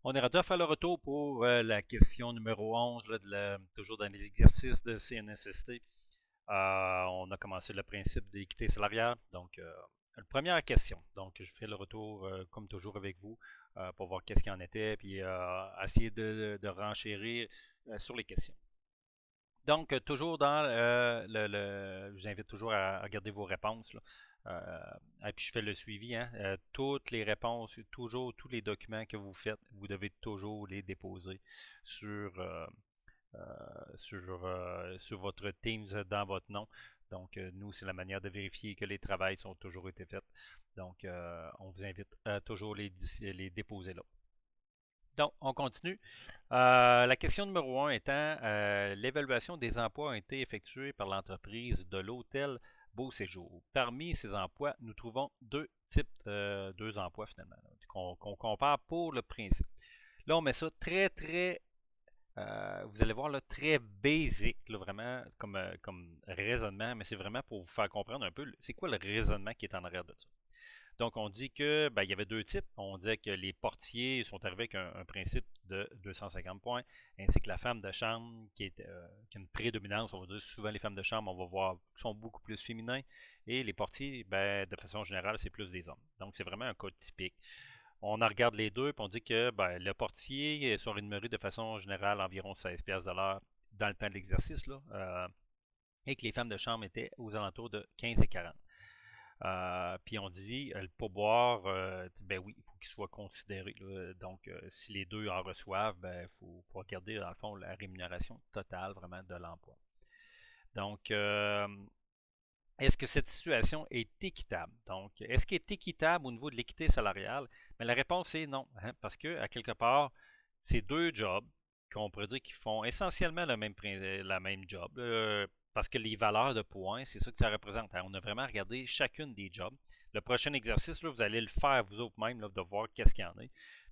On est rendu à faire le retour pour la question numéro 11, là, toujours dans les exercices de CNSST. On a commencé le principe de l'équité salariale. Donc, la première question. Donc, je fais le retour, comme toujours, avec vous pour voir qu'est-ce qu'il en était, puis essayer de renchérir sur les questions. Donc, toujours dans je vous invite toujours à regarder vos réponses, là. Et puis je fais le suivi, hein. Toutes les réponses, toujours tous les documents que vous faites, vous devez toujours les déposer sur, sur votre Teams dans votre nom. Donc, nous, c'est la manière de vérifier que les travails sont toujours été faits. Donc, on vous invite à toujours les déposer là. Donc, on continue. La question numéro un étant l'évaluation des emplois a été effectuée par l'entreprise de l'hôtel Beau Séjour. Parmi ces emplois, nous trouvons deux types, deux emplois finalement, qu'on compare pour le principe. Là, on met ça très, vous allez voir là, très basic, là, vraiment comme raisonnement, mais c'est vraiment pour vous faire comprendre un peu c'est quoi le raisonnement qui est en arrière de ça. Donc, on dit que il y avait deux types. On disait que les portiers sont arrivés avec un principe de 250 points, ainsi que la femme de chambre qui a une prédominance. On va dire souvent les femmes de chambre, on va voir, sont beaucoup plus féminins, et les portiers, de façon générale, c'est plus des hommes. Donc, c'est vraiment un cas typique. On en regarde les deux, puis on dit que le portier sont rémunérés de façon générale environ 16$ de l'heure dans le temps de l'exercice, là, et que les femmes de chambre étaient aux alentours de 15 et 40. Puis on dit le pourboire, ben oui, il faut qu'il soit considéré, là. Donc, si les deux en reçoivent, il faut regarder dans le fond la rémunération totale vraiment de l'emploi. Donc, est-ce que cette situation est équitable? Donc, est-ce qu'elle est équitable au niveau de l'équité salariale? Mais la réponse est non, hein, parce que, à quelque part, c'est deux jobs qu'on pourrait dire qu'ils font essentiellement la même job, parce que les valeurs de points, c'est ça que ça représente, hein. On a vraiment regardé chacune des jobs. Le prochain exercice, là, vous allez le faire vous autres même, là, de voir qu'est-ce qu'il y en a.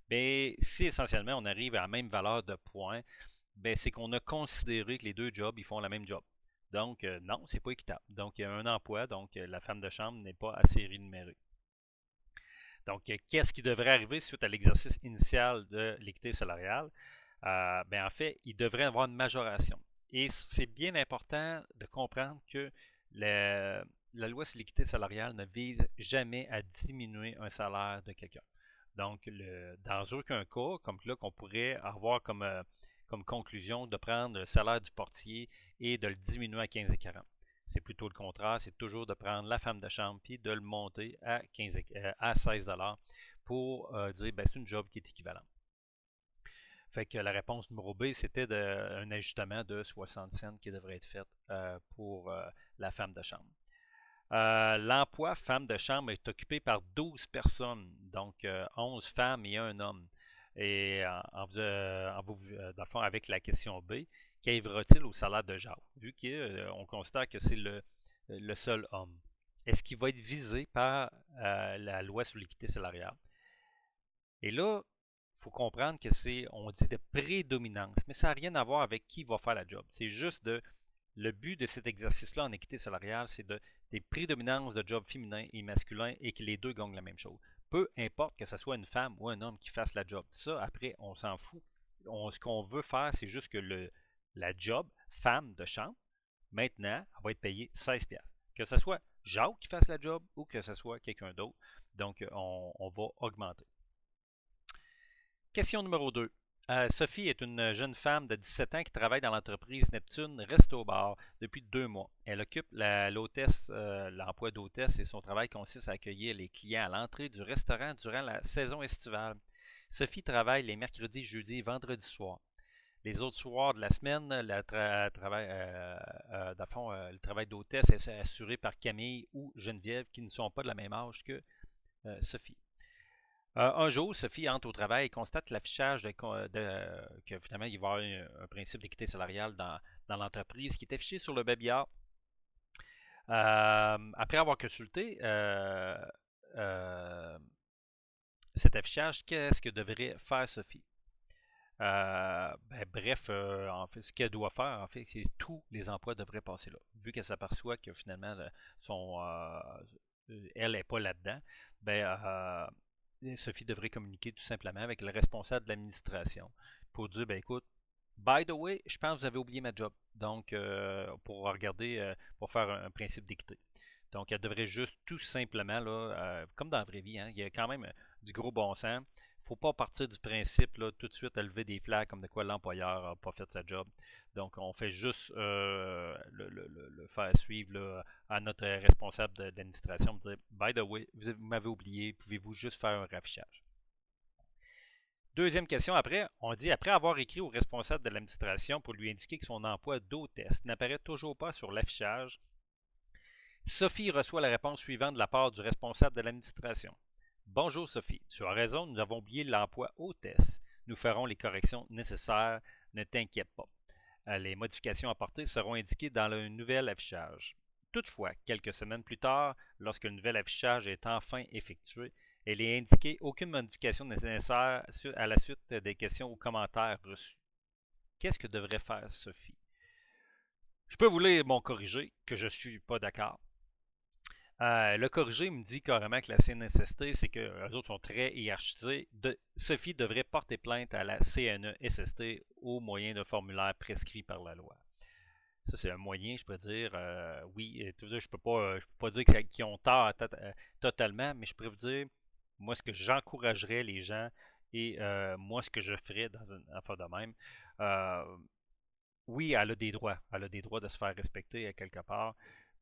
Mais si essentiellement on arrive à la même valeur de points, c'est qu'on a considéré que les deux jobs, ils font la même job. Donc, non, c'est pas équitable. Donc, il y a un emploi, donc la femme de chambre n'est pas assez rémunérée. Donc, qu'est-ce qui devrait arriver suite à l'exercice initial de l'équité salariale? En fait, il devrait y avoir une majoration. Et c'est bien important de comprendre que la loi sur l'équité salariale ne vise jamais à diminuer un salaire de quelqu'un. Donc, dans aucun cas, comme là, qu'on pourrait avoir comme conclusion de prendre le salaire du portier et de le diminuer à 15 et 40. C'est plutôt le contraire, c'est toujours de prendre la femme de chambre puis de le monter à 16$ pour dire c'est une job qui est équivalente. Fait que la réponse numéro B, c'était un ajustement de 60 cents qui devrait être fait pour la femme de chambre. L'emploi femme de chambre est occupé par 12 personnes, donc 11 femmes et un homme. Et dans le fond, avec la question B, qu'arrivera-t-il au salaire de Jacques, vu qu'on constate que c'est le seul homme? Est-ce qu'il va être visé par la loi sur l'équité salariale? Et là, il faut comprendre que on dit de prédominance, mais ça n'a rien à voir avec qui va faire la job. C'est juste le but de cet exercice-là en équité salariale, c'est des prédominances de jobs féminins et masculins et que les deux gagnent la même chose. Peu importe que ce soit une femme ou un homme qui fasse la job. Ça, après, on s'en fout. Ce qu'on veut faire, c'est juste que la job, femme de chambre, maintenant, elle va être payée 16$. Que ce soit Jacques qui fasse la job ou que ce soit quelqu'un d'autre. Donc, on va augmenter. Question numéro 2. Sophie est une jeune femme de 17 ans qui travaille dans l'entreprise Neptune Resto Bar depuis 2 mois. Elle occupe l'emploi d'hôtesse et son travail consiste à accueillir les clients à l'entrée du restaurant durant la saison estivale. Sophie travaille les mercredis, jeudis et vendredis soirs. Les autres soirs de la semaine, le travail d'hôtesse est assuré par Camille ou Geneviève qui ne sont pas de la même âge que Sophie. Un jour, Sophie entre au travail et constate l'affichage que finalement il va y avoir un principe d'équité salariale dans l'entreprise qui est affiché sur le babillard. Après avoir consulté cet affichage, qu'est-ce que devrait faire Sophie? En fait, ce qu'elle doit faire, en fait, c'est que tous les emplois devraient passer là. Vu qu'elle s'aperçoit que finalement, elle n'est pas là-dedans, Sophie devrait communiquer tout simplement avec le responsable de l'administration pour dire, ben écoute, by the way, je pense que vous avez oublié ma job. Donc, pour regarder, pour faire un principe d'équité. Donc, elle devrait juste tout simplement, là, comme dans la vraie vie, hein, il y a quand même du gros bon sens. Il ne faut pas partir du principe là, tout de suite à lever des flags comme de quoi l'employeur n'a pas fait sa job. Donc, on fait juste le faire suivre là, à notre responsable d'administration, dire by the way, vous m'avez oublié, pouvez-vous juste faire un raffichage? Deuxième question après, on dit après avoir écrit au responsable de l'administration pour lui indiquer que son emploi d'hôtesse n'apparaît toujours pas sur l'affichage, Sophie reçoit la réponse suivante de la part du responsable de l'administration. Bonjour Sophie, tu as raison, nous avons oublié l'emploi hôtesse. Nous ferons les corrections nécessaires, ne t'inquiète pas. Les modifications apportées seront indiquées dans le nouvel affichage. Toutefois, quelques semaines plus tard, lorsque le nouvel affichage est enfin effectué, elle est indiquée aucune modification nécessaire à la suite des questions ou commentaires reçus. Qu'est-ce que devrait faire Sophie? Je peux vous lire mon corrigé, que je ne suis pas d'accord. Le corrigé me dit carrément que la CNSST, c'est que les autres sont très hiérarchisés. Sophie devrait porter plainte à la CNESST au moyen d'un formulaire prescrit par la loi. Ça, c'est un moyen, je peux dire, oui, je ne peux pas dire qu'ils ont tort totalement, mais je pourrais vous dire, moi, ce que j'encouragerais les gens et moi, ce que je ferais dans une affaire de même, euh, oui, elle a des droits. Elle a des droits de se faire respecter à quelque part.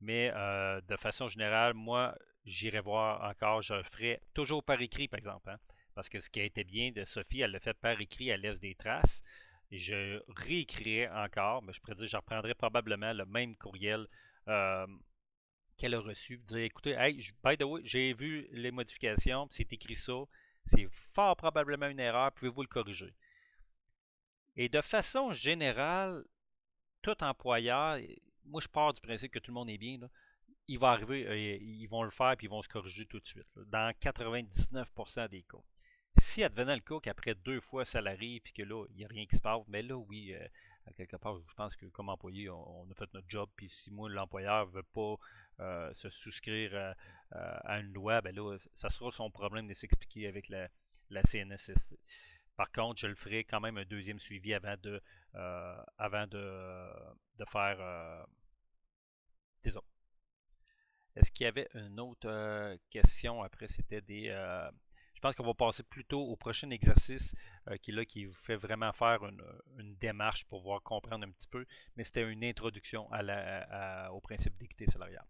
Mais de façon générale, moi, j'irai voir encore, je ferai toujours par écrit, par exemple. Hein, parce que ce qui a été bien de Sophie, elle l'a fait par écrit, elle laisse des traces. Et je réécrirai encore, mais je pourrais dire, je reprendrai probablement le même courriel euh, qu'elle a reçu. Dire, écoutez, hey, by the way, j'ai vu les modifications, c'est écrit ça. C'est fort probablement une erreur, pouvez-vous le corriger? Et de façon générale, tout employeur, moi je pars du principe que tout le monde est bien, là, il va arriver, ils vont le faire puis ils vont se corriger tout de suite, là, dans 99% des cas. Si advenant le cas qu'après 2 fois ça l'arrive puis que là, il n'y a rien qui se passe, mais là, oui, à quelque part, je pense que comme employé, on a fait notre job, puis si moi, l'employeur ne veut pas se souscrire à une loi, ben là, ça sera son problème de s'expliquer avec la CNSS. Par contre, je le ferai quand même un deuxième suivi avant de faire des autres. Est-ce qu'il y avait une autre question après? C'était des. Je pense qu'on va passer plutôt au prochain exercice qui vous fait vraiment faire une démarche pour voir comprendre un petit peu, mais c'était une introduction au principe d'équité salariale.